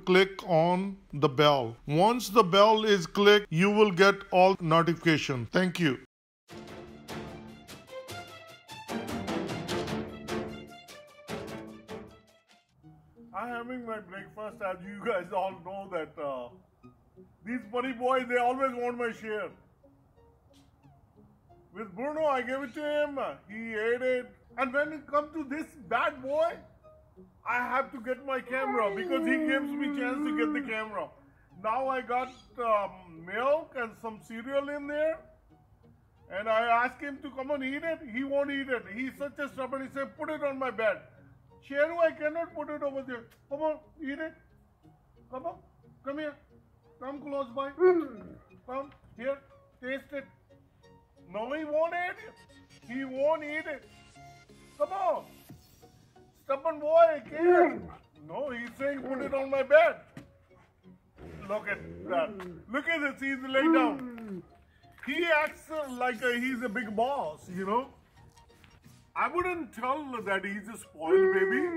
click on the bell. Once the bell is clicked, you will get all notifications. Thank you. I'm having my breakfast. As you guys all know that these buddy boys, they always want my share. With Bruno, I gave it to him. He ate it. And when it comes to this bad boy, I have to get my camera because he gives me chance to get the camera. Now I got milk and some cereal in there. And I asked him to come and eat it. He won't eat it. He's such a stubborn. He said, put it on my bed. Sheru, I cannot put it over there. Come on, eat it. Come on. Come here. Come close by. Come here. Taste it. No, he won't eat it. He won't eat it. Come on. Stubborn boy, I can't. No, he's saying put it on my bed. Look at that. Look at this. He's laid down. He acts like he's a big boss, you know. I wouldn't tell that he's a spoiled baby.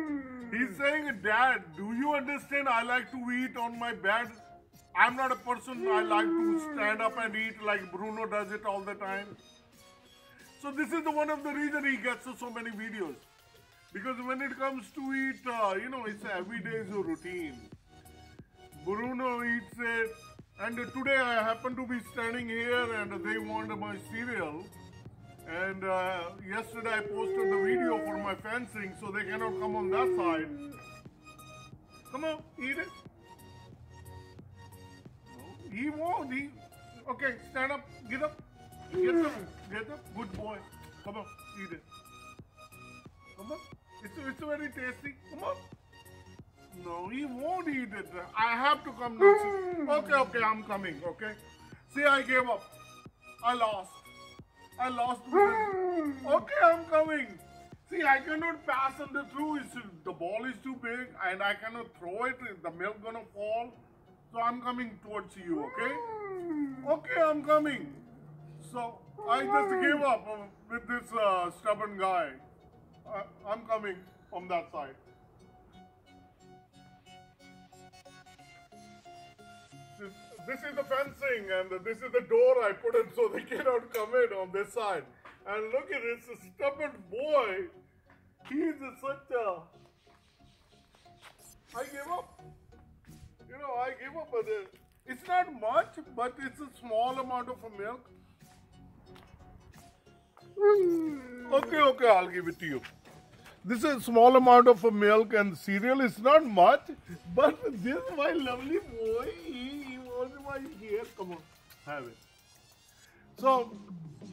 He's saying, Dad, do you understand I like to eat on my bed? I'm not a person I like to stand up and eat like Bruno does it all the time. So this is one of the reasons he gets so many videos. Because when it comes to eat, you know, it's every day's routine. Bruno eats it. And today I happen to be standing here and they want my cereal. And yesterday I posted the video for my fencing so they cannot come on that side. Come on, eat it. No, he won't. Okay, stand up, get up. Get up, get up. Good boy. Come on, eat it. Come on. It's very tasty. Come on. No, he won't eat it. I have to come now. Okay, I'm coming, okay? See, I gave up. I lost. Okay, I'm coming. See, I cannot pass on the through. The ball is too big and I cannot throw it. The milk gonna fall. So I'm coming towards you, okay? Okay, I'm coming. So I just gave up with this stubborn guy. I'm coming from that side. This is the fencing and this is the door I put in so they cannot come in on this side. And look at this stubborn boy. He's such a... I gave up. You know, I gave up. It's not much, but it's a small amount of milk. Okay, I'll give it to you. This is a small amount of milk and cereal. It's not much, but this is my lovely boy. He was my here. Come on, have it. So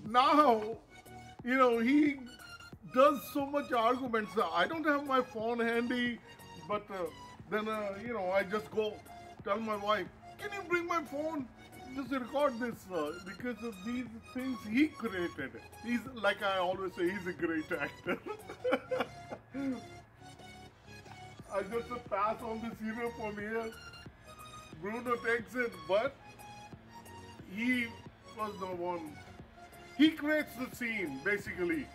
now, you know, he does so much arguments. I don't have my phone handy, but then, you know, I just go tell my wife, can you bring my phone? Just record this because of these things he created. He's, like I always say, he's a great actor. I just pass on the cereal from here. Bruno takes it, but he was the one. He creates the scene, basically.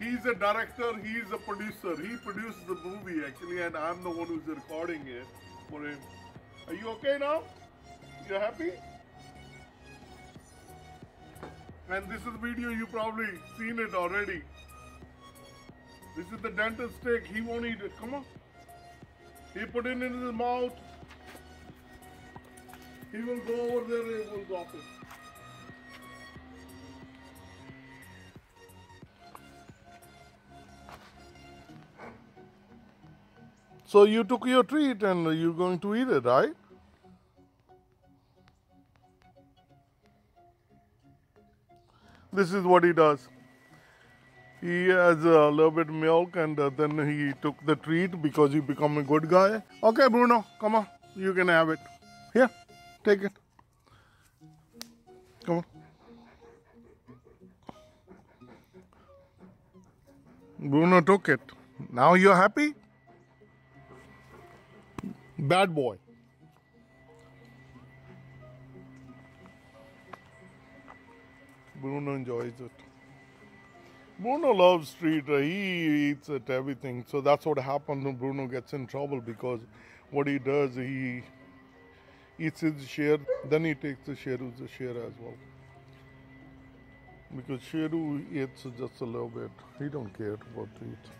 He's a director, he's a producer. He produced the movie, actually, and I'm the one who's recording it for him. Are you okay now? You happy? And this is the video, you probably seen it already. This is the dentist stick. He won't eat it. Come on. He put it in his mouth. He will go over there and he will drop it. So you took your treat and you're going to eat it, right? This is what he does. He has a little bit of milk and then he took the treat because he become a good guy. Okay, Bruno, come on. You can have it. Here, take it. Come on. Bruno took it. Now you're happy? Bad boy. Bruno enjoys it. Bruno loves street. He eats at everything. So that's what happens when Bruno gets in trouble because what he does, he eats his share, then he takes the Sheru's share as well. Because Sheru eats just a little bit. He don't care what to eat.